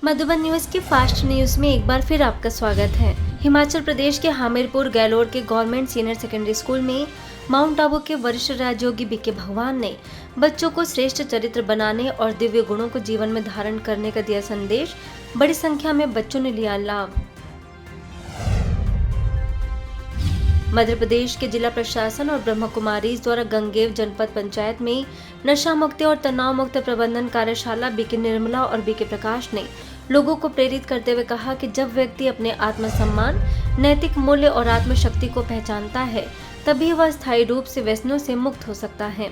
Madhuban news की fast news में एक बार फिर आपका स्वागत है। हिमाचल प्रदेश के हमीरपुर गैलोर के गवर्नमेंट सीनियर सेकेंडरी स्कूल में माउंट आबू के वरिष्ठ राजयोगी बीके भगवान ने बच्चों को श्रेष्ठ चरित्र बनाने और दिव्य गुणों को जीवन में धारण करने का दिया संदेश। बड़ी संख्या में बच्चों ने लिया लाभ। मध्य प्रदेश के जिला प्रशासन और ब्रह्म कुमारीज द्वारा गंगेव जनपद पंचायत में नशा मुक्ति और तनाव मुक्त प्रबंधन कार्यशाला बीके निर्मला और बीके प्रकाश ने लोगों को प्रेरित करते हुए कहा कि जब व्यक्ति अपने आत्मसम्मान, नैतिक मूल्य और आत्मशक्ति को पहचानता है तभी वह स्थायी रूप से व्यसनों से मुक्त हो सकता है।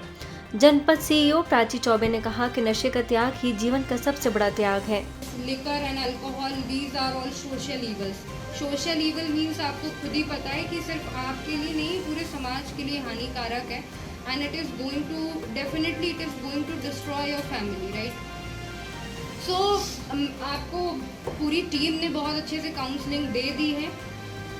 जनपद सीईओ प्राची चौबे ने कहा कि नशे का त्याग ही जीवन का सबसे बड़ा त्याग है। Liquor and alcohol, these are all social evils. Social evil means आपको खुद ही पता है कि सिर्फ आपके लिए नहीं पूरे समाज के लिए हानिकारक है and it is going to definitely it is going to destroy your family, right. So आपको पूरी टीम ने बहुत अच्छे से काउंसलिंग दे दी है,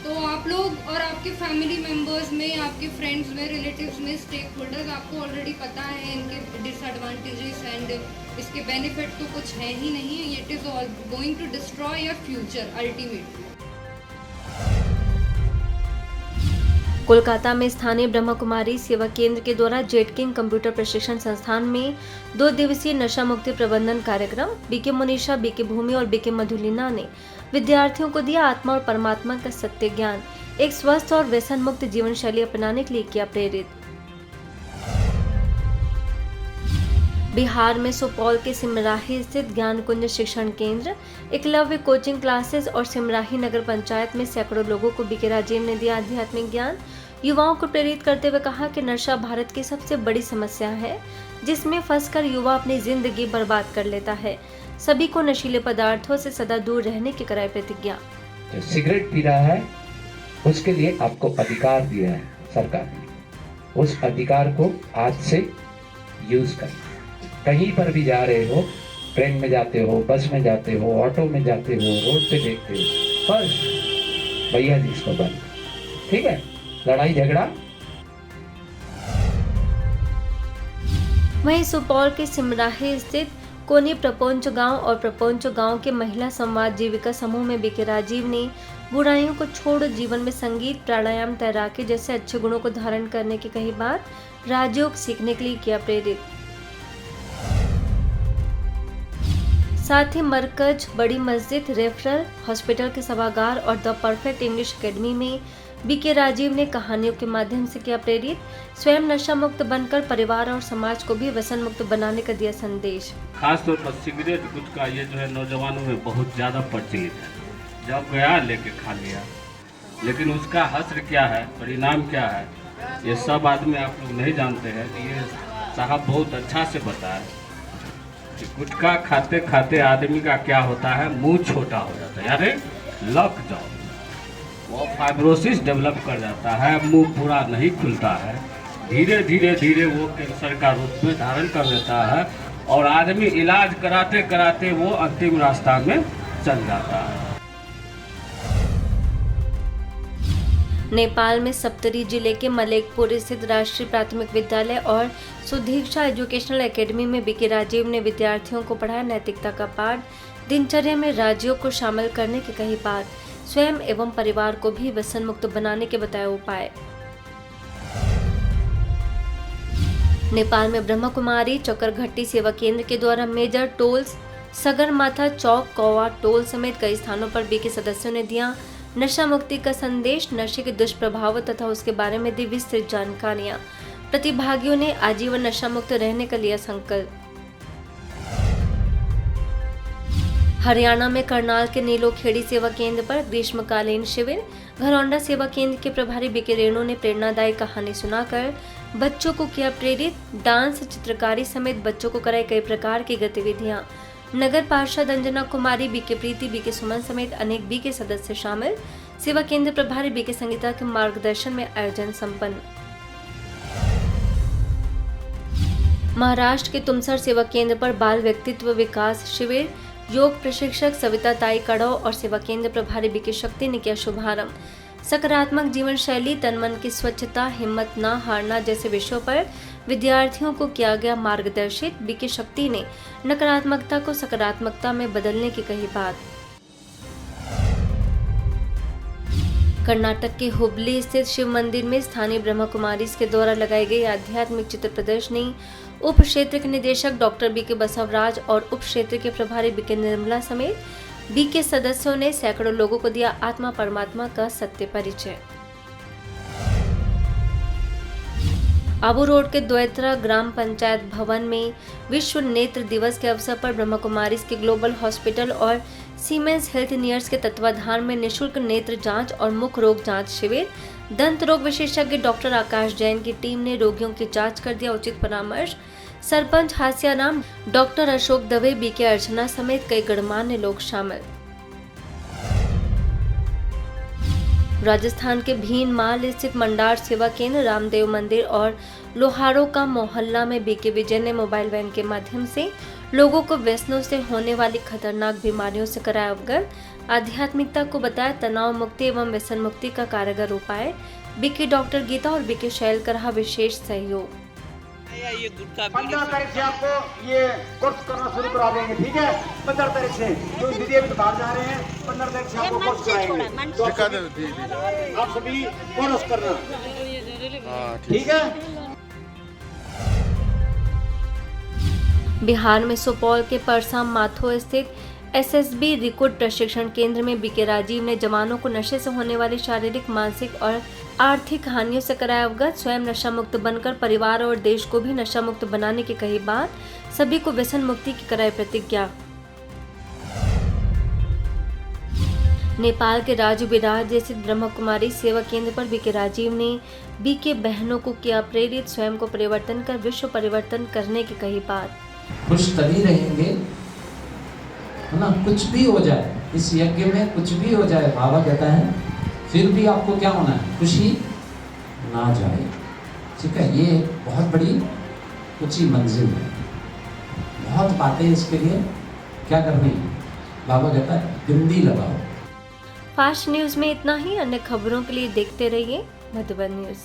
तो आप लोग और आपके फैमिली मेम्बर्स में, आपके फ्रेंड्स में, रिलेटिव्स में, स्टेक होल्डर्स, आपको ऑलरेडी पता है इनके डिसएडवांटेजेस एंड इसके बेनिफिट तो कुछ है ही नहीं। It is going to destroy your future ultimately. Kolkata में स्थानीय ब्रह्म कुमारी सेवा केंद्र के द्वारा जेट किंग कंप्यूटर प्रशिक्षण संस्थान में 2 दिवसीय नशा मुक्ति प्रबंधन कार्यक्रम बीके मोनिशा, बीके भूमि और बीके मधुलिना ने विद्यार्थियों को दिया आत्मा और परमात्मा का सत्य ज्ञान, एक स्वस्थ और व्यसन मुक्त जीवन शैली अपनाने के लिए किया प्रेरित। बिहार में सुपौल के सिमराही स्थित ज्ञान कुंज शिक्षण केंद्र, एकलव्य कोचिंग क्लासेस और सिमराही नगर पंचायत में सैकड़ों लोगों को बीके राजीव ने दिया आध्यात्मिक ज्ञान। युवाओं को प्रेरित करते हुए कहा कि नशा भारत की सबसे बड़ी समस्या है जिसमें फंसकर युवा अपनी जिंदगी बर्बाद कर लेता है। सभी को नशीले पदार्थों से सदा दूर रहने की कराई प्रतिज्ञा। जो सिगरेट पी रहा है उसके लिए आपको अधिकार दिया है सरकार ने, उस अधिकार को आज से यूज करें। कहीं पर भी जा रहे हो, ट्रेन में जाते हो, बस में जाते हो, ऑटो में जाते हो, रोड पे देखते हो, बस भैया जी इसको बंद, ठीक है। लड़ाई झगड़ा। वहीं सुपौल के सिमराही स्थित कोनी प्रपोंच गांव और प्रपोंच गांव के महिला संवाद जीविका समूह में बीके राजीव ने बुराइयों को छोड़ जीवन में संगीत, प्राणायाम, तैराकी जैसे अच्छे गुणों को धारण करने की कही बात। राजयोग सीखने के लिए किया प्रेरित। साथ ही मरकज, बड़ी मस्जिद, रेफरल हॉस्पिटल के सभागार और द परफेक्ट इंग्लिश एकेडमी में बीके राजीव ने कहानियों के माध्यम से किया प्रेरित। स्वयं नशा मुक्त बनकर परिवार और समाज को भी व्यसन मुक्त बनाने का दिया संदेश। खासतौर पर सिगरेट, गुटखा ये जो है नौजवानों में बहुत ज़्यादा प्रचलित है। जब गया लेके खा लिया, लेकिन उसका हश्र क्या है, परिणाम क्या है, ये सब आदमी आप लोग नहीं जानते हैं। ये साहब बहुत अच्छा से बताया कि गुटखा खाते खाते आदमी का क्या होता है, मुंह छोटा हो जाता है, यानी लक जाओ, वो फाइब्रोसिस डेवलप कर जाता है, मुंह पूरा नहीं खुलता है, धीरे धीरे धीरे वो कैंसर का रूप में धारण कर लेता है और आदमी इलाज कराते कराते वो अंतिम रास्ता में चल जाता है। नेपाल में सप्तरी जिले के मलेकपुर स्थित राष्ट्रीय प्राथमिक विद्यालय और सुदीक्षा एजुकेशनल एकेडमी में बीके राजीव ने विद्यार्थियों को पढ़ाया नैतिकता का पाठ। दिनचर्या में राज्यों को शामिल करने की कही बात। स्वयं एवं परिवार को भी व्यसन मुक्त बनाने के बताए उपाय। नेपाल में ब्रह्म कुमारी चक्करघट्टी सेवा केंद्र के द्वारा मेजर टोल्स, सगरमाथा चौक, कौवा टोल समेत कई स्थानों पर बीके सदस्यों ने दिया नशा मुक्ति का संदेश। नशे के दुष्प्रभाव तथा उसके बारे में दी विस्तृत जानकारियां। प्रतिभागियों ने आजीवन नशा मुक्त रहने का लिया संकल्प। हरियाणा में करनाल के नीलोखेड़ी सेवा केंद्र पर ग्रीष्मकालीन शिविर। घरौंडा सेवा केंद्र के प्रभारी बीके रेणु ने प्रेरणादायी कहानी सुनाकर बच्चों को किया प्रेरित। डांस, चित्रकारी समेत बच्चों को कराई कई प्रकार की गतिविधियां। नगर पार्षद अंजना कुमारी, बीके प्रीति, बीके सुमन समेत अनेक बीके सदस्य शामिल। सेवा केंद्र प्रभारी बीके संगीता के मार्गदर्शन में आयोजन संपन्न। महाराष्ट्र के तुमसर सेवा केंद्र पर बाल व्यक्तित्व विकास शिविर। योग प्रशिक्षक सविता ताई कड़ो और सेवा केंद्र प्रभारी बीके शक्ति ने किया शुभारंभ। सकारात्मक जीवन शैली, तन मन की स्वच्छता, हिम्मत ना हारना जैसे विषयों पर विद्यार्थियों को किया गया मार्गदर्शित। बीके शक्ति ने नकारात्मकता को सकारात्मकता में बदलने की कही बात। कर्नाटक के हुबली स्थित शिव मंदिर में स्थानीय ब्रह्म कुमारीज के द्वारा लगाई गई आध्यात्मिक चित्र प्रदर्शनी उप क्षेत्र के निदेशक डॉक्टर बीके बसवराज और उप क्षेत्र के प्रभारी बीके निर्मला समेत बीके सदस्यों ने सैकड़ों लोगों को दिया आत्मा परमात्मा का सत्य परिचय। आबू रोड के द्वैतरा ग्राम पंचायत भवन में विश्व नेत्र दिवस के अवसर पर ब्रह्म कुमारीज के ग्लोबल हॉस्पिटल और सीमेंस हेल्थ नियर्स के तत्वाधान में निशुल्क नेत्र जांच और मुख रोग जांच शिविर। दंत रोग विशेषज्ञ डॉक्टर आकाश जैन की टीम ने रोगियों की जांच कर दिया उचित परामर्श। सरपंच हास्याराम, डॉक्टर अशोक दवे, बीके अर्चना समेत कई गणमान्य लोग शामिल। राजस्थान के भीनमाल स्थित मंडार सेवा केंद्र, रामदेव मंदिर और लोहारों का मोहल्ला में बीके विजय ने मोबाइल वैन के माध्यम से लोगों को व्यसनों से होने वाली खतरनाक बीमारियों से कराया अवगत। आध्यात्मिकता को बताया तनाव मुक्ति एवं व्यसन मुक्ति का कारगर उपाय। बीके डॉक्टर गीता और बीके शैल का रहा विशेष सहयोग। 15 तारीख से आपको ये कोर्स करना शुरू करा देंगे, ठीक है। 15 तारीख से जो विदेश बाहर जा रहे हैं 15 तारीख से आपको कोर्स कराएंगे, तो आप सभी कोर्स करना, ठीक है। बिहार में सुपौल के परसाम माथो स्थित एसएसबी रिक्रूट प्रशिक्षण केंद्र में बीके राजीव ने जवानों को नशे से होने वाली शारीरिक, मानसिक और आर्थिक हानियों से कराया अवगत। स्वयं नशा मुक्त बनकर परिवार और देश को भी नशा मुक्त बनाने की कही बात। सभी को व्यसन मुक्ति की कराई प्रतिज्ञा। नेपाल के राजू बिराज स्थित ब्रह्म कुमारी सेवा केंद्र पर बीके राजीव ने बीके बहनों को किया प्रेरित। स्वयं को परिवर्तन कर विश्व परिवर्तन करने की कही बात। खुश तभी रहेंगे, है ना। कुछ भी हो जाए इस यज्ञ में, कुछ भी हो जाए, बाबा कहता है फिर भी आपको क्या होना है, खुशी ना जाए, ठीक है। ये बहुत बड़ी ऊंची मंजिल है, बहुत बातें इसके लिए क्या करनी है। बाबा कहता है बिंदी लगाओ। फास्ट न्यूज में इतना ही। अन्य खबरों के लिए देखते रहिए मधुबन न्यूज।